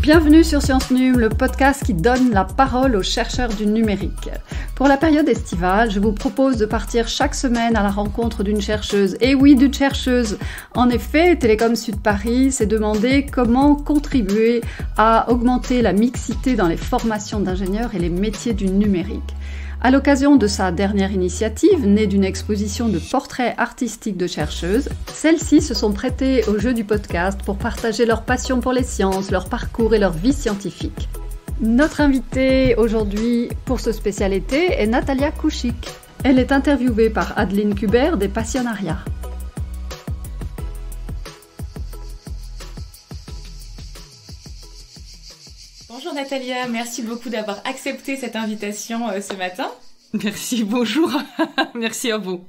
Bienvenue sur Science Num, le podcast qui donne la parole aux chercheurs du numérique. Pour la période estivale, je vous propose de partir chaque semaine à la rencontre d'une chercheuse. Et oui, d'une chercheuse. En effet, Télécom Sud Paris s'est demandé comment contribuer à augmenter la mixité dans les formations d'ingénieurs et les métiers du numérique. À l'occasion de sa dernière initiative, née d'une exposition de portraits artistiques de chercheuses, celles-ci se sont prêtées au jeu du podcast pour partager leur passion pour les sciences, leur parcours et leur vie scientifique. Notre invitée aujourd'hui pour ce spécial été est Natalia Kouchik. Elle est interviewée par Adeline Kubert des Passionnariats. Bonjour Natalia, merci beaucoup d'avoir accepté cette invitation ce matin. Merci, bonjour, merci à vous.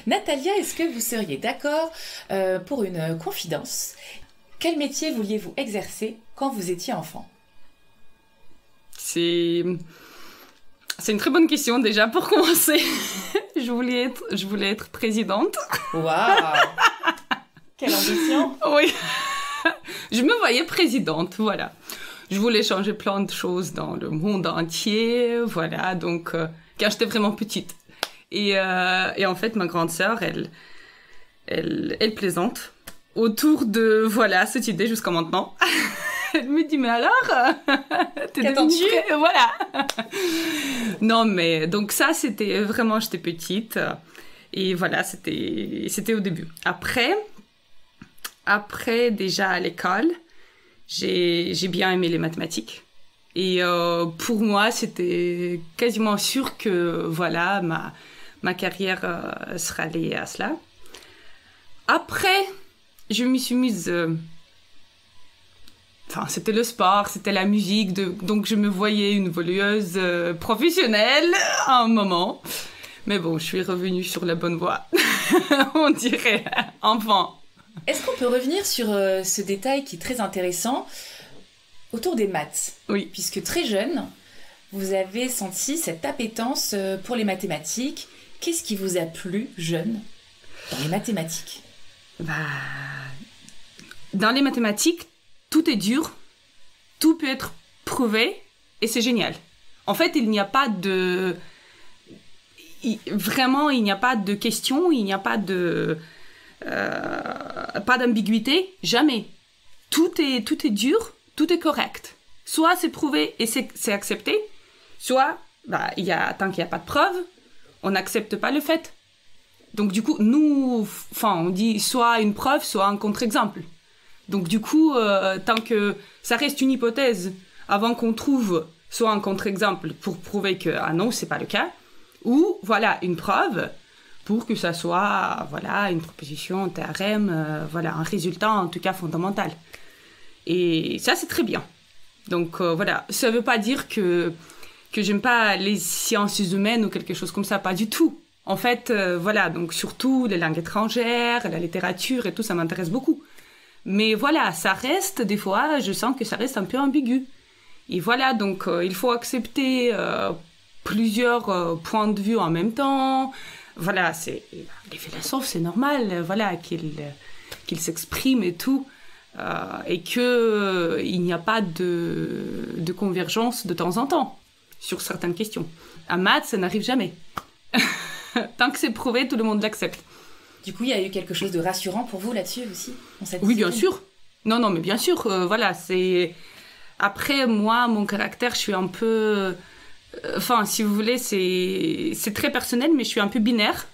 Natalia, est-ce que vous seriez d'accord pour une confidence? Quel métier vouliez-vous exercer quand vous étiez enfant? C'est une très bonne question déjà pour commencer. Je voulais être présidente. Waouh! Quelle ambition! Oui, je me voyais présidente, voilà. Je voulais changer plein de choses dans le monde entier, voilà, donc quand j'étais vraiment petite. Et en fait, ma grande sœur, elle plaisante autour de, voilà, cette idée jusqu'à maintenant. Elle me dit, mais alors, qu'attends-tu? Voilà. Non, mais donc ça, c'était vraiment, j'étais petite. Et voilà, c'était au début. Après, déjà à l'école, j'ai bien aimé les mathématiques. Et pour moi, c'était quasiment sûr que voilà, ma carrière sera liée à cela. Après, je me suis mise... Enfin, c'était le sport, c'était la musique, donc je me voyais une voleuse professionnelle à un moment. Mais bon, je suis revenue sur la bonne voie, on dirait, enfin. Est-ce qu'on peut revenir sur ce détail qui est très intéressant autour des maths? Oui. Puisque très jeune, vous avez senti cette appétence pour les mathématiques. Qu'est-ce qui vous a plu, jeune, dans les mathématiques? Dans les mathématiques, tout est dur, tout peut être prouvé, et c'est génial. En fait, il n'y a pas de... Vraiment, il n'y a pas de question, il n'y a pas de... pas d'ambiguïté, jamais. Tout est dur, tout est correct. Soit c'est prouvé et c'est accepté, soit, tant qu'il n'y a pas de preuve, on n'accepte pas le fait. Donc du coup, nous, on dit soit une preuve, soit un contre-exemple. Donc du coup, tant que ça reste une hypothèse, avant qu'on trouve soit un contre-exemple pour prouver que, ah non, c'est pas le cas, ou voilà, une preuve, pour que ça soit, voilà, une proposition, un théorème, voilà, un résultat, en tout cas, fondamental. Et ça, c'est très bien. Donc, voilà, ça veut pas dire que j'aime pas les sciences humaines ou quelque chose comme ça, pas du tout. En fait, voilà, donc surtout les langues étrangères, la littérature et tout, ça m'intéresse beaucoup. Mais voilà, ça reste, des fois, je sens que ça reste un peu ambigu. Et voilà, donc, il faut accepter plusieurs points de vue en même temps. Voilà, les philosophes, c'est normal, voilà, qu'ils s'expriment et tout, et que il n'y a pas de convergence de temps en temps sur certaines questions. En maths, ça n'arrive jamais. Tant que c'est prouvé, tout le monde l'accepte. Du coup, il y a eu quelque chose de rassurant pour vous là-dessus aussi, dans cette Oui, discipline? bien sûr. Non, mais bien sûr, voilà, c'est... Après, moi, mon caractère, je suis un peu... Enfin, si vous voulez, c'est très personnel, mais je suis un peu binaire.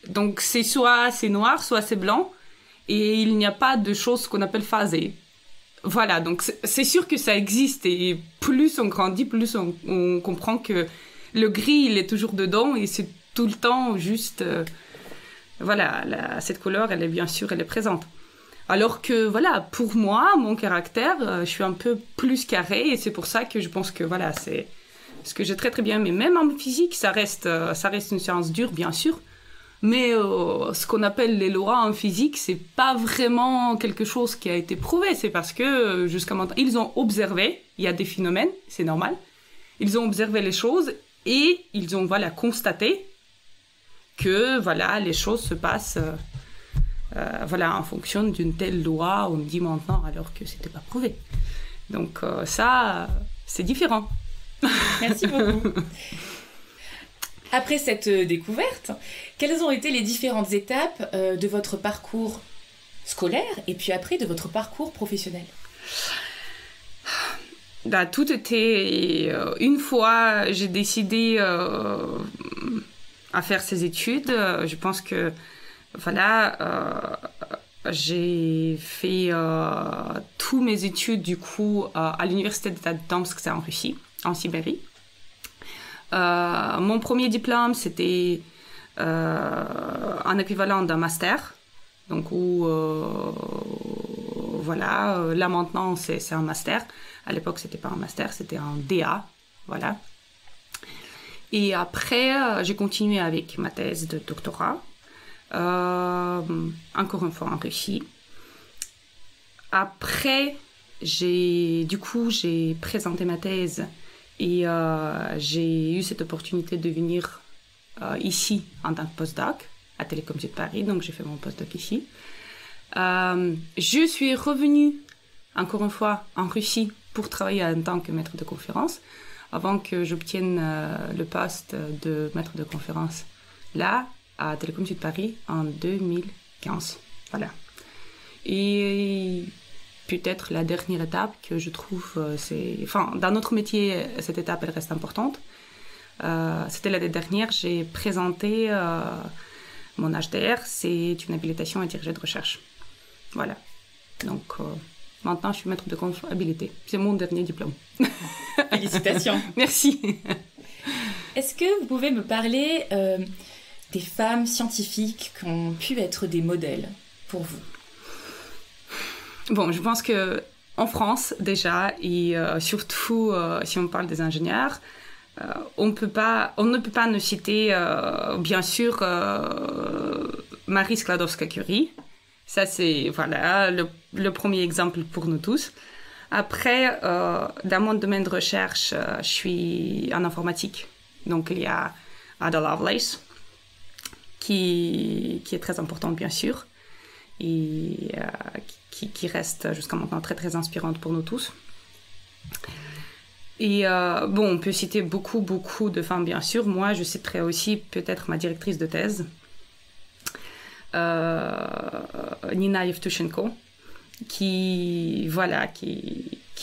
Donc, c'est soit c'est noir, soit c'est blanc. Et il n'y a pas de choses qu'on appelle phasées. Voilà, donc c'est sûr que ça existe. Et plus on grandit, plus on comprend que le gris, il est toujours dedans. Et c'est tout le temps juste... voilà, cette couleur, elle est présente. Alors que, voilà, pour moi, mon caractère, je suis un peu plus carré. Et c'est pour ça que je pense que, voilà, c'est... Ce que j'ai très très bien aimé, même en physique, ça reste une science dure, bien sûr. Mais ce qu'on appelle les lois en physique, c'est pas vraiment quelque chose qui a été prouvé. C'est parce que jusqu'à maintenant, ils ont observé, il y a des phénomènes, c'est normal. Ils ont observé les choses et ils ont constaté que les choses se passent voilà, en fonction d'une telle loi, on me dit maintenant alors que c'était pas prouvé. Donc ça, c'est différent. Merci beaucoup. Après cette découverte, quelles ont été les différentes étapes de votre parcours scolaire et puis après de votre parcours professionnel? Bah, tout était... une fois, j'ai décidé à faire ces études. Je pense que, voilà, j'ai fait tous mes études, du coup, à l'université d'État de Tomsk, c'est en Russie, en Sibérie. Mon premier diplôme, c'était un équivalent d'un master. Donc, où, voilà, là maintenant, c'est un master. À l'époque, c'était pas un master, c'était un DA. Voilà. Et après, j'ai continué avec ma thèse de doctorat. Encore une fois en Russie. Après, j'ai présenté ma thèse et j'ai eu cette opportunité de venir ici en tant que postdoc à Télécom Sud Paris, donc j'ai fait mon postdoc ici. Je suis revenue encore une fois en Russie pour travailler en tant que maître de conférence avant que j'obtienne le poste de maître de conférence là à Télécom Sud Paris en 2015. Voilà. Et peut-être la dernière étape que je trouve, dans notre métier, cette étape, elle reste importante. C'était l'année dernière, j'ai présenté mon HDR, c'est une habilitation à diriger de recherche. Voilà. Donc, maintenant, je suis maître de comptabilité. C'est mon dernier diplôme. Félicitations. Merci. Est-ce que vous pouvez me parler des femmes scientifiques qui ont pu être des modèles pour vous? Bon, je pense que en France déjà, et surtout si on parle des ingénieurs, on ne peut pas ne citer bien sûr Marie Skłodowska-Curie. Ça c'est voilà le premier exemple pour nous tous. Après, dans mon domaine de recherche, je suis en informatique. Donc il y a Ada Lovelace qui est très importante bien sûr et qui reste jusqu'à maintenant très très inspirante pour nous tous. Et bon, on peut citer beaucoup de femmes bien sûr. Moi, je citerai aussi peut-être ma directrice de thèse, Nina Yevtushenko, qui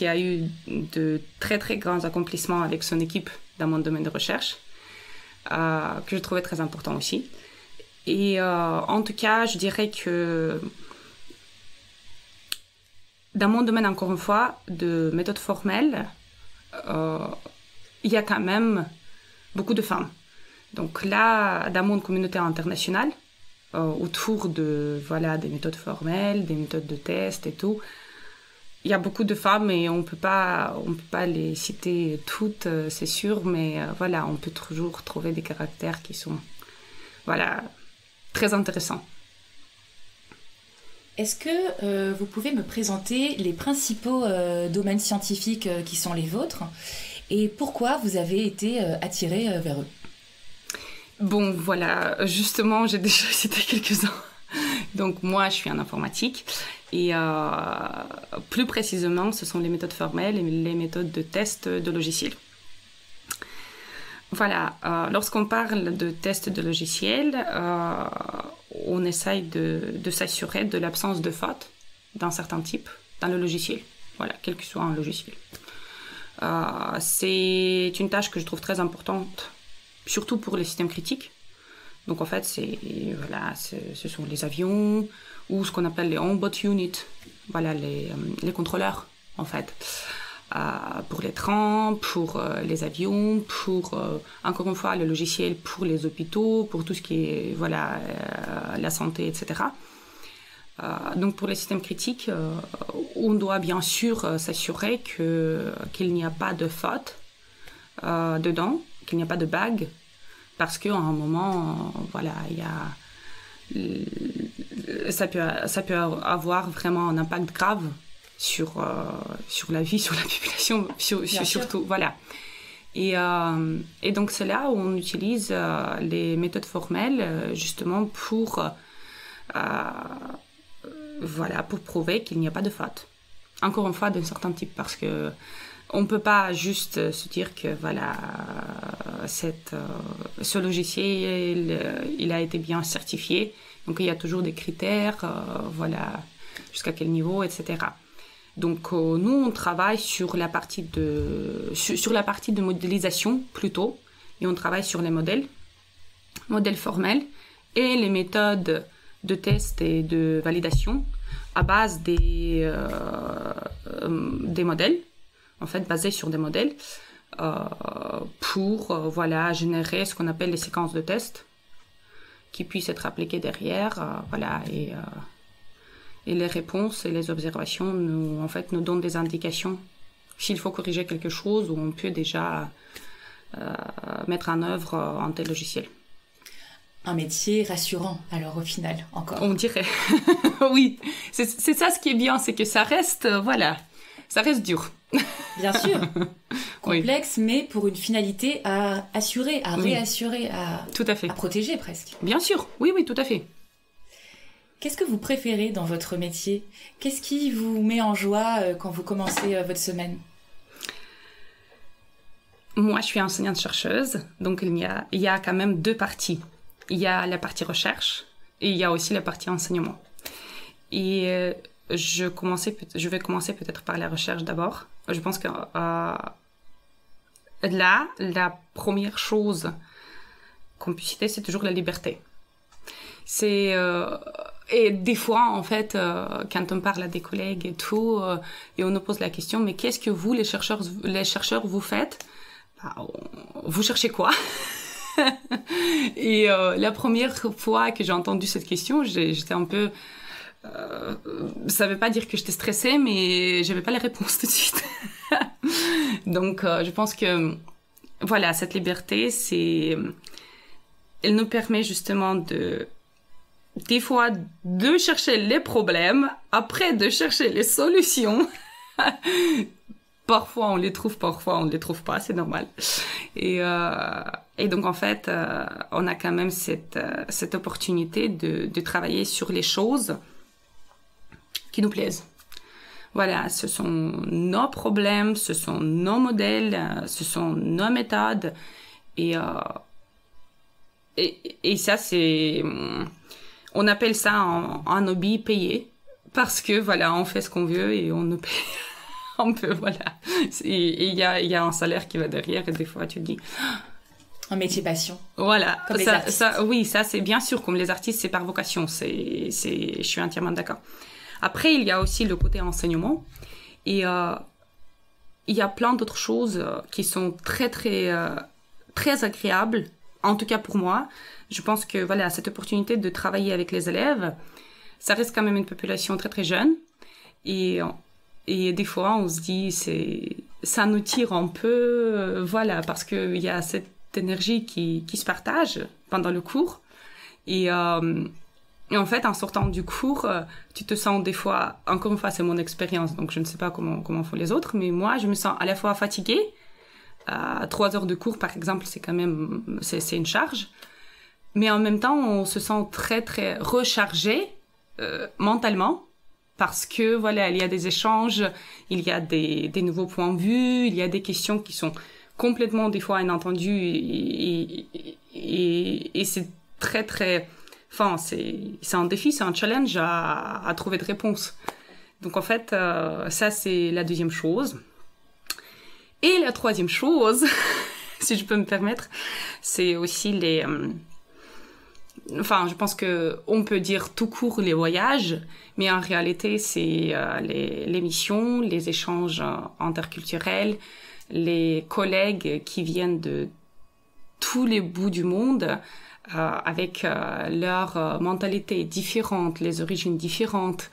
a eu de très très grands accomplissements avec son équipe dans mon domaine de recherche, que je trouvais très important aussi. Et en tout cas, je dirais que dans mon domaine, encore une fois, de méthode formelle, il y a quand même beaucoup de femmes. Donc là, dans mon communauté internationale, autour de des méthodes formelles, des méthodes de test et tout, il y a beaucoup de femmes et on peut pas les citer toutes, c'est sûr, mais voilà, on peut toujours trouver des caractères qui sont très intéressants. Est-ce que vous pouvez me présenter les principaux domaines scientifiques qui sont les vôtres et pourquoi vous avez été attirée vers eux? Bon, voilà, justement, j'ai déjà cité quelques-uns. Donc, moi, je suis en informatique et plus précisément, ce sont les méthodes formelles et les méthodes de test de logiciels. Voilà, lorsqu'on parle de test de logiciels, on essaye de s'assurer de l'absence de faute d'un certain type dans le logiciel. Voilà, quel que soit un logiciel. C'est une tâche que je trouve très importante, surtout pour les systèmes critiques. Donc en fait, ce sont les avions ou ce qu'on appelle les on-board units, voilà, les contrôleurs en fait. Pour les trains, pour les avions, pour, encore une fois, le logiciel pour les hôpitaux, pour tout ce qui est la santé, etc. Donc pour les systèmes critiques, on doit bien sûr s'assurer qu'il n'y a pas de faute dedans, qu'il n'y a pas de bug, parce qu'à un moment, ça peut avoir vraiment un impact grave sur la vie, sur la population, surtout, voilà. Et donc c'est là où on utilise les méthodes formelles justement pour voilà, pour prouver qu'il n'y a pas de faute. Encore une fois, d'un certain type, parce que on peut pas juste se dire que voilà, ce logiciel, il a été bien certifié. Donc il y a toujours des critères, voilà, jusqu'à quel niveau, etc. Donc nous, on travaille sur la partie de modélisation plutôt, et on travaille sur les modèles formels et les méthodes de test et de validation à base des modèles, en fait basés sur des modèles, pour voilà, générer ce qu'on appelle les séquences de test qui puissent être appliquées derrière, voilà, et les réponses et les observations nous donnent des indications s'il faut corriger quelque chose, ou on peut déjà mettre en œuvre un tel logiciel. Un métier rassurant, alors au final, encore. On dirait. Oui, c'est ça ce qui est bien, c'est que ça reste, voilà, ça reste dur. Bien sûr. Complexe, Oui. mais pour une finalité à assurer, à Oui. réassurer, Tout à fait. à protéger presque. Bien sûr, oui, tout à fait. Qu'est-ce que vous préférez dans votre métier? Qu'est-ce qui vous met en joie quand vous commencez votre semaine? Moi, je suis enseignante-chercheuse, donc il y a quand même deux parties. Il y a la partie recherche et il y a aussi la partie enseignement. Et je vais commencer peut-être par la recherche d'abord. Je pense que là, la première chose qu'on peut citer, c'est toujours la liberté. Et des fois, en fait, quand on parle à des collègues et tout, et on nous pose la question, mais qu'est-ce que vous, les chercheurs, vous faites? Vous cherchez quoi? Et la première fois que j'ai entendu cette question, j'étais un peu... ça veut pas dire que j'étais stressée, mais j'avais pas les réponses tout de suite. Donc, je pense que, voilà, cette liberté, elle nous permet justement des fois, de chercher les problèmes, après de chercher les solutions. Parfois, on les trouve, parfois, on ne les trouve pas, c'est normal. Et donc, en fait, on a quand même cette opportunité de travailler sur les choses qui nous plaisent. Voilà, ce sont nos problèmes, ce sont nos modèles, ce sont nos méthodes. Et ça, c'est... On appelle ça un hobby payé, parce que, voilà, on fait ce qu'on veut et on nous paye un peu, voilà. Et il y a un salaire qui va derrière, et des fois, tu te dis... Un métier passion. Voilà, comme les artistes. Oui, ça c'est bien sûr, comme les artistes, c'est par vocation, je suis entièrement d'accord. Après, il y a aussi le côté enseignement, et il y a plein d'autres choses qui sont très, très, très agréables, en tout cas pour moi. Je pense que, voilà, cette opportunité de travailler avec les élèves, ça reste quand même une population très, très jeune, et des fois, on se dit, ça nous tire un peu, voilà, parce qu'il y a cette énergie qui se partage pendant le cours. Et en fait, en sortant du cours, tu te sens des fois, encore une fois, c'est mon expérience, donc je ne sais pas comment font les autres, mais moi, je me sens à la fois fatiguée. 3 heures de cours, par exemple, c'est quand même, c'est une charge. Mais en même temps, on se sent très, très rechargé mentalement, parce que, voilà, il y a des échanges, il y a des nouveaux points de vue, il y a des questions qui sont complètement, des fois, inattendues, et c'est très, très... Enfin, c'est un défi, c'est un challenge à trouver de réponses. Donc, en fait, ça, c'est la deuxième chose. Et la troisième chose, si je peux me permettre, c'est aussi les... Enfin, je pense qu'on peut dire tout court les voyages, mais en réalité, c'est les missions, les échanges interculturels, les collègues qui viennent de tous les bouts du monde, avec leur mentalité différente, les origines différentes.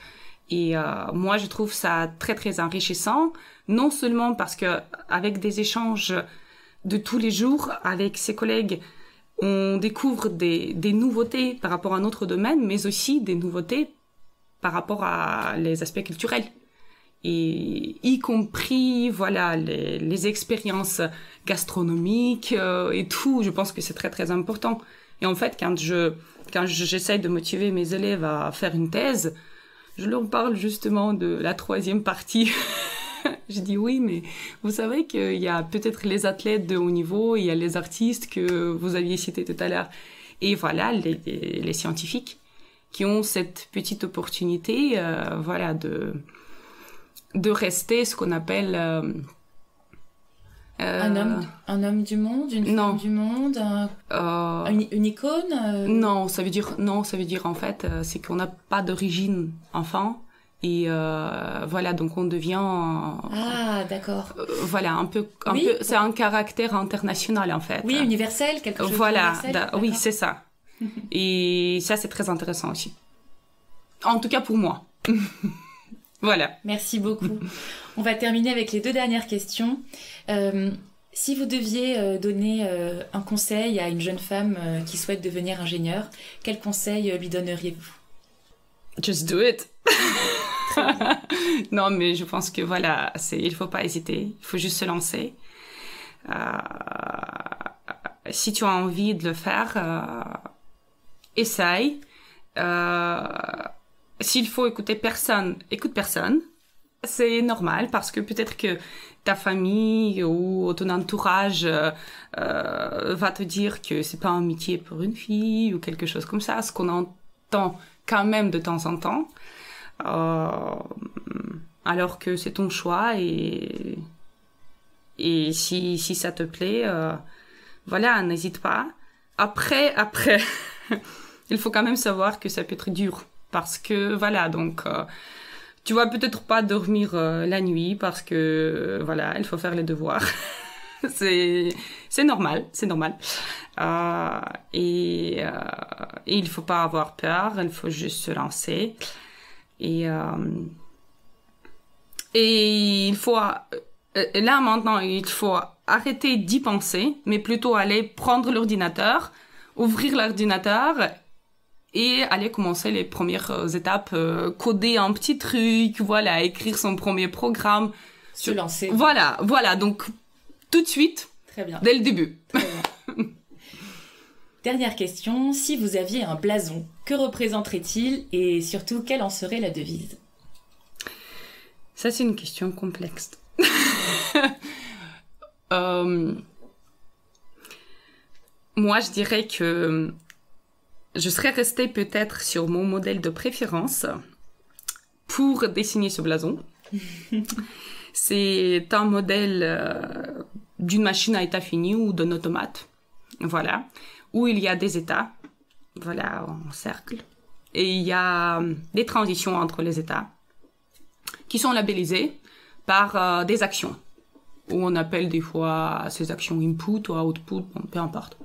Et moi, je trouve ça très, très enrichissant, non seulement parce que avec des échanges de tous les jours avec ses collègues, on découvre des nouveautés par rapport à notre domaine, mais aussi des nouveautés par rapport à les aspects culturels. Et y compris, voilà, les expériences gastronomiques et tout, je pense que c'est très, très important. Et en fait, quand j'essaie de motiver mes élèves à faire une thèse, je leur parle justement de la troisième partie. Je dis oui, mais vous savez qu'il y a peut-être les athlètes de haut niveau, il y a les artistes que vous aviez cités tout à l'heure. Et voilà, les scientifiques qui ont cette petite opportunité, voilà, de rester ce qu'on appelle... un homme du monde, une femme du monde, une icône Non, ça veut dire en fait, c'est qu'on n'a pas d'origine enfant. Et voilà, donc on devient... Ah, d'accord. Voilà, un peu, c'est un caractère international, en fait. Oui, universel, quelque chose d'universel. Oui, c'est ça. Et ça, c'est très intéressant aussi. En tout cas, pour moi. Voilà. Merci beaucoup. On va terminer avec les 2 dernières questions. Si vous deviez donner un conseil à une jeune femme qui souhaite devenir ingénieure, quel conseil lui donneriez-vous? Just do it. Non, mais je pense que voilà, il faut pas hésiter, il faut juste se lancer. Si tu as envie de le faire, essaye. S'il faut écouter personne, écoute personne. C'est normal parce que peut-être que ta famille ou ton entourage va te dire que c'est pas un métier pour une fille ou quelque chose comme ça, ce qu'on entend quand même de temps en temps. Alors que c'est ton choix et si ça te plaît, voilà, n'hésite pas. Après, il faut quand même savoir que ça peut être dur parce que voilà, donc tu vas peut-être pas dormir la nuit parce que voilà, il faut faire les devoirs. c'est normal. Et il faut pas avoir peur, il faut juste se lancer. Et il faut là maintenant il faut arrêter d'y penser, mais plutôt aller prendre l'ordinateur, ouvrir l'ordinateur et aller commencer les premières étapes, coder un petit truc, voilà, écrire son premier programme, se lancer. Voilà, donc tout de suite. Très bien. Dès le début. Très bien. Dernière question, si vous aviez un blason, que représenterait-il et surtout quelle en serait la devise? Ça, c'est une question complexe. Moi, je dirais que je serais restée peut-être sur mon modèle de préférence pour dessiner ce blason. C'est un modèle d'une machine à état fini ou d'un automate. Voilà. Où il y a des états, voilà, en cercle. Et il y a des transitions entre les états qui sont labellisées par des actions. Où on appelle des fois ces actions input ou output, bon, peu importe.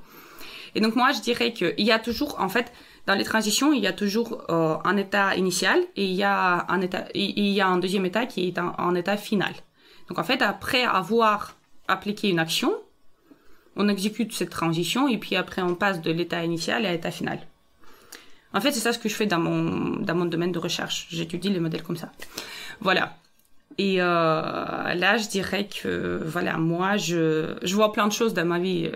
Et donc moi, je dirais qu'il y a toujours, en fait, dans les transitions, il y a toujours un état initial et il y a un deuxième état qui est un état final. Donc en fait, après avoir appliqué une action, on exécute cette transition et puis après on passe de l'état initial à l'état final. En fait, c'est ça ce que je fais dans mon domaine de recherche. J'étudie les modèles comme ça. Voilà. Et là, je dirais que voilà, moi, je vois plein de choses dans ma vie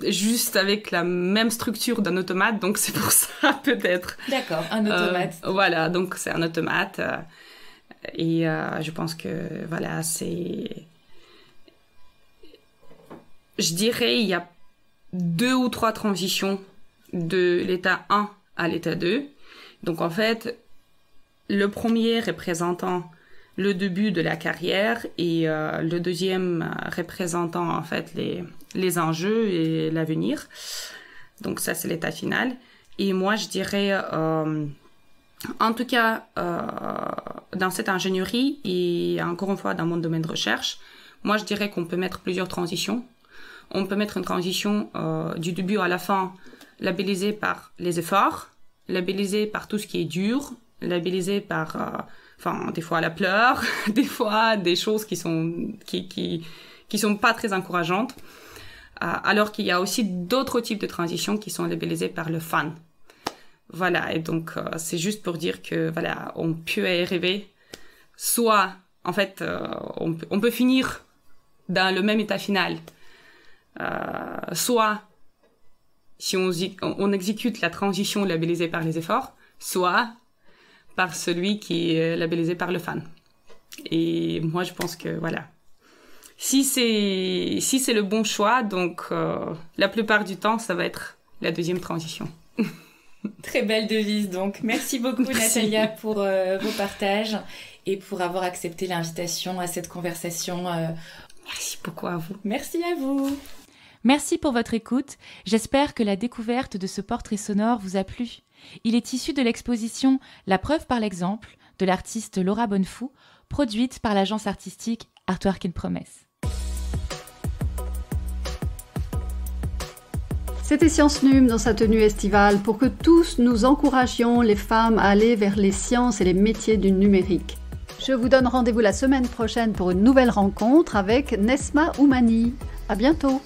juste avec la même structure d'un automate, donc c'est pour ça peut-être. D'accord, un automate. Voilà, donc c'est un automate. Et je pense que voilà, c'est... Je dirais il y a 2 ou 3 transitions de l'état 1 à l'état 2. Donc en fait, le premier représentant le début de la carrière et le deuxième représentant en fait les enjeux et l'avenir. Donc ça c'est l'état final. Et moi je dirais, en tout cas dans cette ingénierie et encore une fois dans mon domaine de recherche, moi je dirais qu'on peut mettre plusieurs transitions. On peut mettre une transition du début à la fin labellisée par les efforts, labellisée par tout ce qui est dur, labellisée par, des fois la pleure, des fois des choses qui sont pas très encourageantes, alors qu'il y a aussi d'autres types de transitions qui sont labellisées par le fun. Voilà, et donc c'est juste pour dire que voilà, on peut arriver, soit en fait on peut finir dans le même état final. Soit si on exécute la transition labellisée par les efforts, soit par celui qui est labellisé par le fan. Et moi, je pense que voilà. Si c'est le bon choix, donc la plupart du temps, ça va être la deuxième transition. Très belle devise donc. Merci beaucoup Natalia pour vos partages et pour avoir accepté l'invitation à cette conversation. Merci beaucoup à vous. Merci à vous. Merci pour votre écoute. J'espère que la découverte de ce portrait sonore vous a plu. Il est issu de l'exposition La preuve par l'exemple de l'artiste Laura Bonnefou, produite par l'agence artistique Artwork in Promesse. C'était Science Num dans sa tenue estivale pour que tous nous encouragions les femmes à aller vers les sciences et les métiers du numérique. Je vous donne rendez-vous la semaine prochaine pour une nouvelle rencontre avec Nesma Oumani. À bientôt!